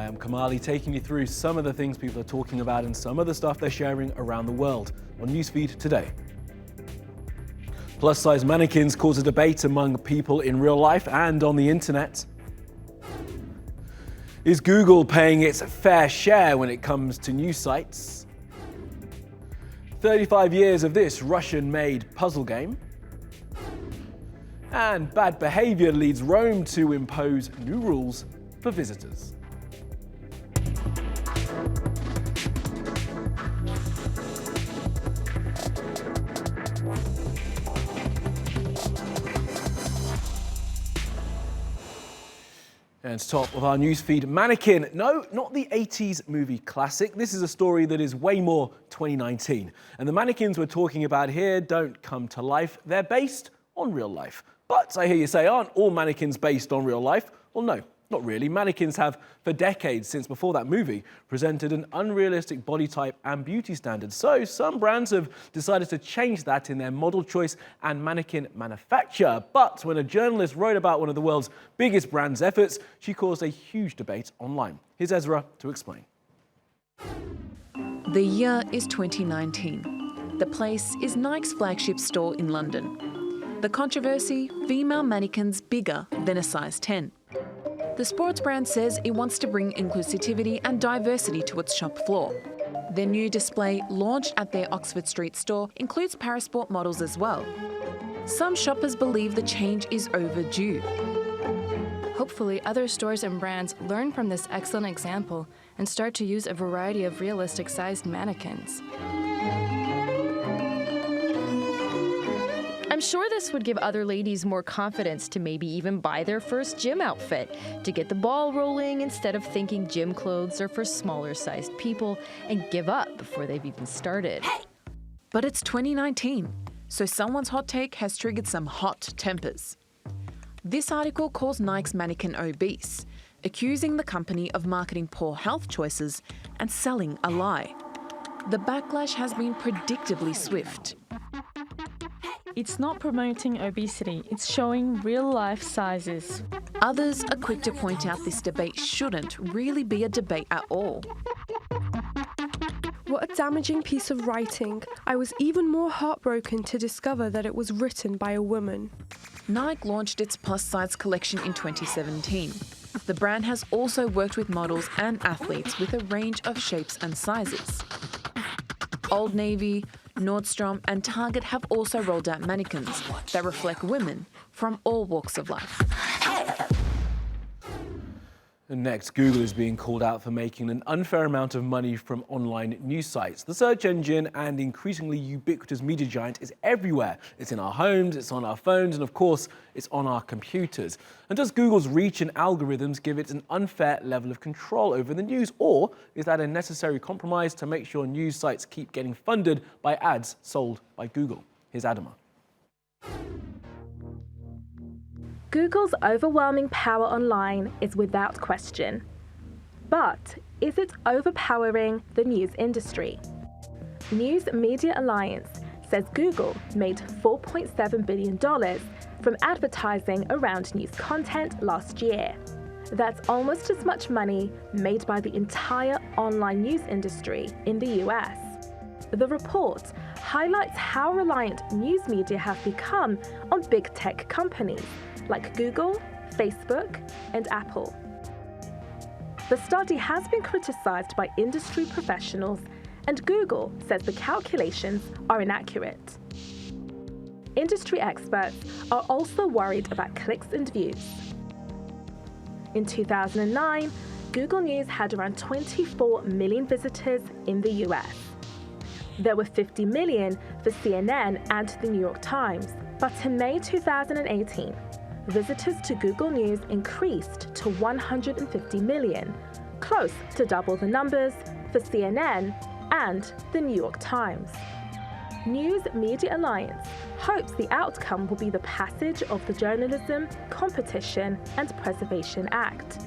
Hi, I'm Kamali, taking you through some of the things people are talking about and some of the stuff they're sharing around the world on Newsfeed today. Plus-size mannequins cause a debate among people in real life and on the internet. Is Google paying its fair share when it comes to news sites? 35 years of this Russian-made puzzle game. And bad behavior leads Rome to impose new rules for visitors. And top of our newsfeed, Mannequin. No, not the 80s movie classic. This is a story that is way more 2019. And the mannequins we're talking about here don't come to life. They're based on real life. But I hear you say, aren't all mannequins based on real life? Well, no, not really. Mannequins have, for decades since before that movie, presented an unrealistic body type and beauty standards. So some brands have decided to change that in their model choice and mannequin manufacture. But when a journalist wrote about one of the world's biggest brands' efforts, she caused a huge debate online. Here's Ezra to explain. The year is 2019. The place is Nike's flagship store in London. The controversy, female mannequins bigger than a size 10. The sports brand says it wants to bring inclusivity and diversity to its shop floor. Their new display, launched at their Oxford Street store, includes parasport models as well. Some shoppers believe the change is overdue. Hopefully, other stores and brands learn from this excellent example and start to use a variety of realistic-sized mannequins. I'm sure this would give other ladies more confidence to maybe even buy their first gym outfit, to get the ball rolling instead of thinking gym clothes are for smaller-sized people and give up before they've even started. But it's 2019, so someone's hot take has triggered some hot tempers. This article calls Nike's mannequin obese, accusing the company of marketing poor health choices and selling a lie. The backlash has been predictably swift. It's not promoting obesity, it's showing real-life sizes. Others are quick to point out this debate shouldn't really be a debate at all. What a damaging piece of writing. I was even more heartbroken to discover that it was written by a woman. Nike launched its plus-size collection in 2017. The brand has also worked with models and athletes with a range of shapes and sizes. Old Navy, Nordstrom and Target have also rolled out mannequins that reflect women from all walks of life. And next, Google is being called out for making an unfair amount of money from online news sites. The search engine and increasingly ubiquitous media giant is everywhere. It's in our homes, it's on our phones, and of course, it's on our computers. And does Google's reach and algorithms give it an unfair level of control over the news? Or is that a necessary compromise to make sure news sites keep getting funded by ads sold by Google? Here's Adama. Google's overwhelming power online is without question. But is it overpowering the news industry? News Media Alliance says Google made $4.7 billion from advertising around news content last year. That's almost as much money made by the entire online news industry in the US. The report highlights how reliant news media have become on big tech companies like Google, Facebook, and Apple. The study has been criticized by industry professionals, and Google says the calculations are inaccurate. Industry experts are also worried about clicks and views. In 2009, Google News had around 24 million visitors in the US. There were 50 million for CNN and the New York Times. But in May 2018, visitors to Google News increased to 150 million, close to double the numbers for CNN and the New York Times. News Media Alliance hopes the outcome will be the passage of the Journalism, Competition and Preservation Act.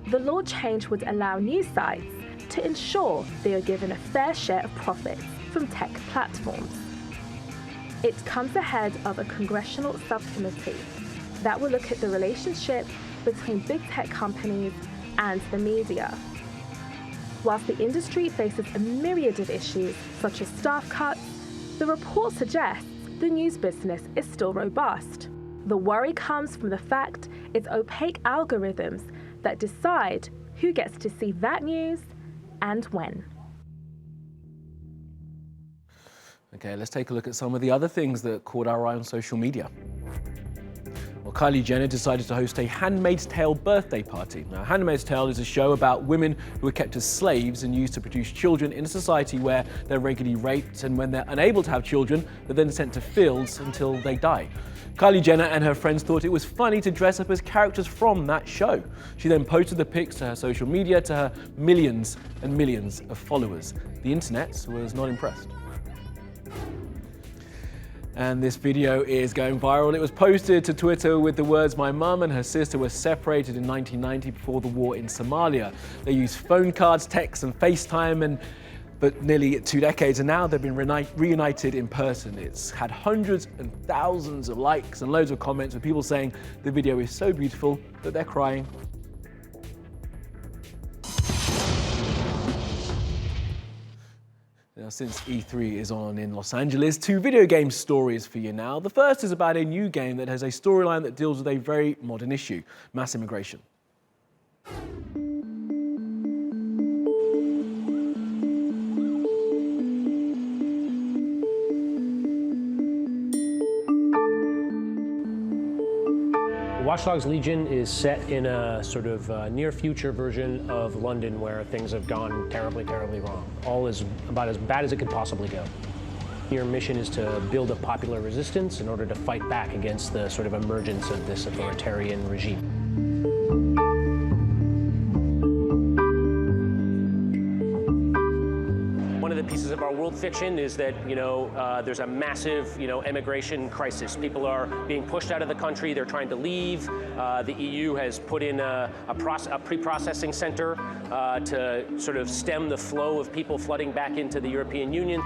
The law change would allow news sites to ensure they are given a fair share of profits from tech platforms. It comes ahead of a congressional subcommittee that will look at the relationship between big tech companies, and the media. Whilst the industry faces a myriad of issues, such as staff cuts, the report suggests the news business is still robust. The worry comes from the fact it's opaque algorithms that decide who gets to see that news and when. Okay, let's take a look at some of the other things that caught our eye on social media. Well, Kylie Jenner decided to host a Handmaid's Tale birthday party. Now, Handmaid's Tale is a show about women who are kept as slaves and used to produce children in a society where they're regularly raped, and when they're unable to have children, they're then sent to fields until they die. Kylie Jenner and her friends thought it was funny to dress up as characters from that show. She then posted the pics to her social media to her millions and millions of followers. The internet was not impressed. And this video is going viral. It was posted to Twitter with the words, "My mum and her sister were separated in 1990 before the war in Somalia. They used phone cards, texts and FaceTime, but nearly 2 decades, and now they've been reunited in person." It's had hundreds and thousands of likes and loads of comments with people saying the video is so beautiful that they're crying. Now, since E3 is on in Los Angeles, 2 video game stories for you now. The first is about a new game that has a storyline that deals with a very modern issue: mass immigration. Watch Dogs Legion is set in a sort of near future version of London where things have gone terribly, terribly wrong. All is about as bad as it could possibly go. Your mission is to build a popular resistance in order to fight back against the sort of emergence of this authoritarian regime. One of the pieces of our world fiction is that, there's a massive, immigration crisis. People are being pushed out of the country. They're trying to leave. The EU has put in a pre-processing center to sort of stem the flow of people flooding back into the European Union.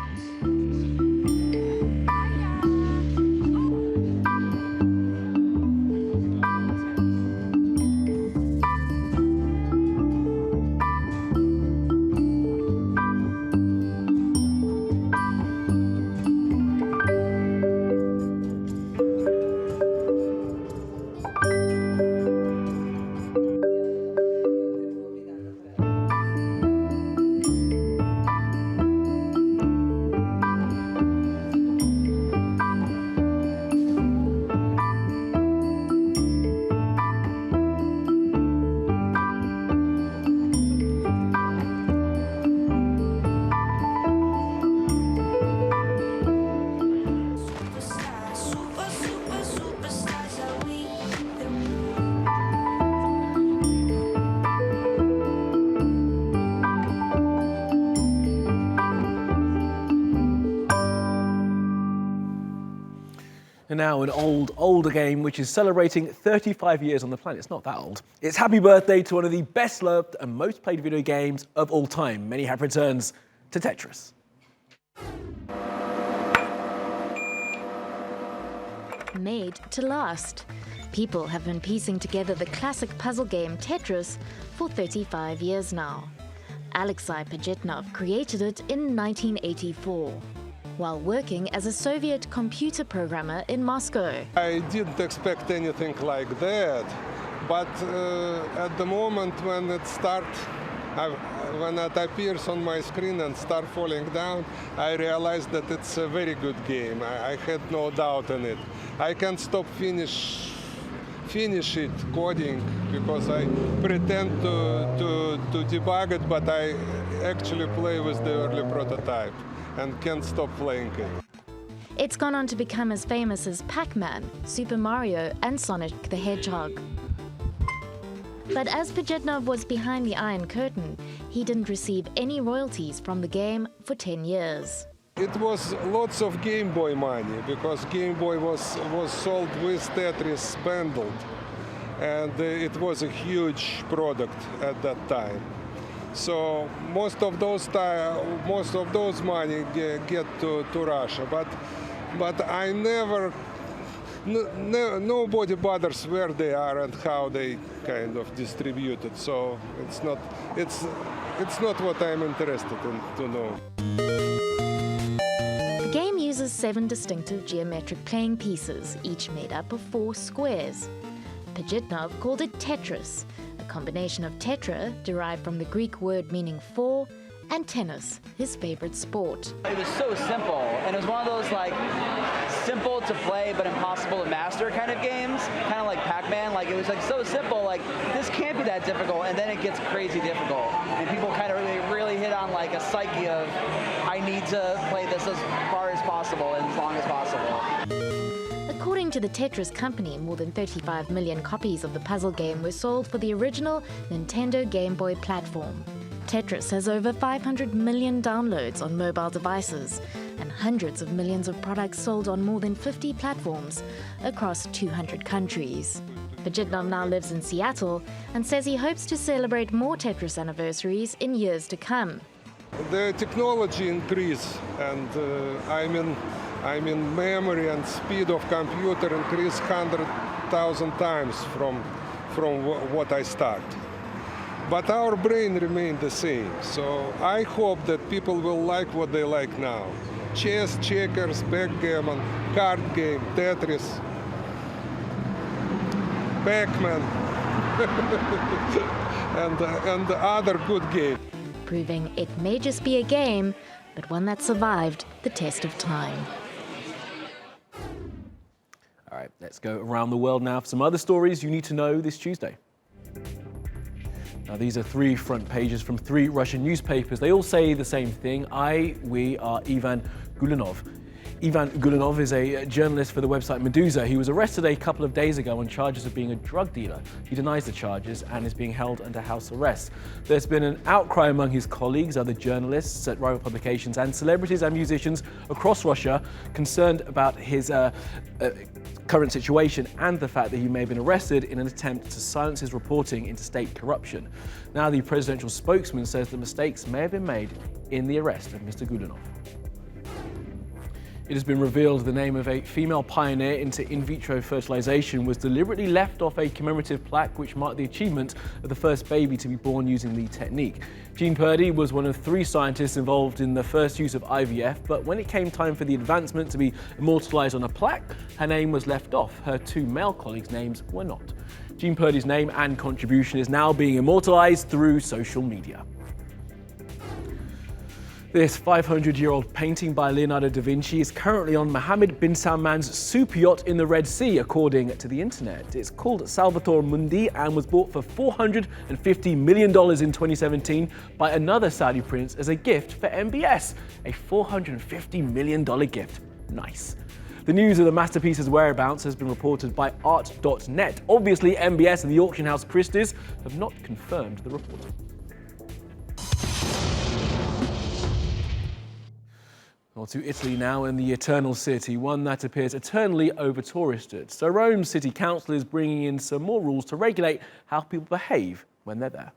And now an older game which is celebrating 35 years on the planet. It's not that old. It's happy birthday to one of the best loved and most played video games of all time. Many happy returns to Tetris. Made to last. People have been piecing together the classic puzzle game Tetris for 35 years now. Alexei Pajitnov created it in 1984. While working as a Soviet computer programmer in Moscow. I didn't expect anything like that, but at the moment when it appears on my screen and start falling down, I realized that it's a very good game. I had no doubt in it. I can't stop finish it coding because I pretend to debug it, but I actually play with the early prototype and can't stop playing it. It's gone on to become as famous as Pac-Man, Super Mario, and Sonic the Hedgehog. But as Pajitnov was behind the Iron Curtain, he didn't receive any royalties from the game for 10 years. It was lots of Game Boy money because Game Boy was sold with Tetris bundled, and it was a huge product at that time. So most of those money get to Russia, but I never nobody bothers where they are and how they kind of distribute it. So it's not what I'm interested in to know. The game uses 7 distinctive geometric playing pieces, each made up of 4 squares. Pajitnov called it Tetris, a combination of tetra, derived from the Greek word meaning 4, and tennis, his favorite sport. It was so simple, and it was one of those like simple to play but impossible to master kind of games, kind of like Pac-Man. Like it was like so simple, like this can't be that difficult, and then it gets crazy difficult. And people kind of really hit on like a psyche of, I need to play this as far as possible and as long as possible. According to the Tetris company, more than 35 million copies of the puzzle game were sold for the original Nintendo Game Boy platform. Tetris has over 500 million downloads on mobile devices and hundreds of millions of products sold on more than 50 platforms across 200 countries. Pajitnov now lives in Seattle and says he hopes to celebrate more Tetris anniversaries in years to come. The technology increase, and I mean memory and speed of computer increase 100,000 times from what I start. But our brain remained the same, so I hope that people will like what they like now. Chess, checkers, backgammon, card game, Tetris, Pac-Man, and other good games. Proving it may just be a game, but one that survived the test of time. All right, let's go around the world now for some other stories you need to know this Tuesday. Now, these are 3 front pages from 3 Russian newspapers. They all say the same thing. We are Ivan Gulinov. Ivan Gulinov is a journalist for the website Meduza. He was arrested a couple of days ago on charges of being a drug dealer. He denies the charges and is being held under house arrest. There's been an outcry among his colleagues, other journalists at rival publications, and celebrities and musicians across Russia concerned about his current situation and the fact that he may have been arrested in an attempt to silence his reporting into state corruption. Now, the presidential spokesman says that mistakes may have been made in the arrest of Mr. Gulinov. It has been revealed the name of a female pioneer into in vitro fertilization was deliberately left off a commemorative plaque which marked the achievement of the first baby to be born using the technique. Jean Purdy was one of 3 scientists involved in the first use of IVF, but when it came time for the advancement to be immortalized on a plaque, her name was left off. Her 2 male colleagues' names were not. Jean Purdy's name and contribution is now being immortalized through social media. This 500-year-old painting by Leonardo da Vinci is currently on Mohammed bin Salman's super yacht in the Red Sea, according to the internet. It's called Salvator Mundi and was bought for $450 million in 2017 by another Saudi prince as a gift for MBS. A $450 million gift. Nice. The news of the masterpiece's whereabouts has been reported by Art.net. Obviously, MBS and the auction house Christie's have not confirmed the report. Well, to Italy now and the Eternal City, one that appears eternally over-touristed. So Rome's city council is bringing in some more rules to regulate how people behave when they're there.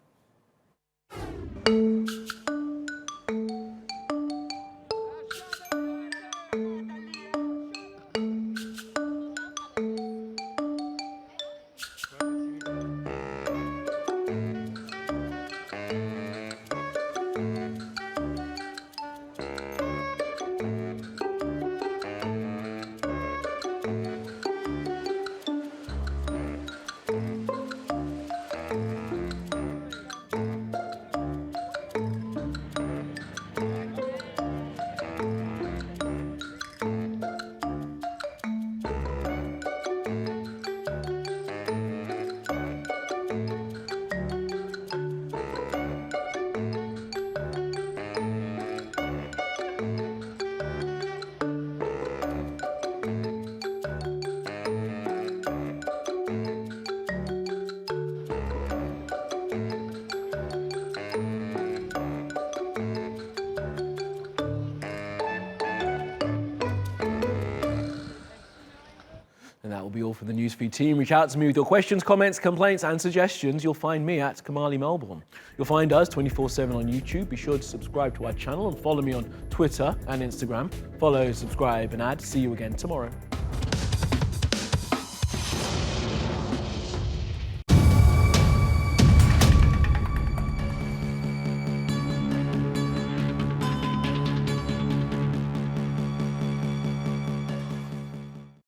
And that will be all for the Newsfeed team. Reach out to me with your questions, comments, complaints and suggestions. You'll find me at Kamali Melbourne. You'll find us 24/7 on YouTube. Be sure to subscribe to our channel and follow me on Twitter and Instagram. Follow, subscribe and add. See you again tomorrow.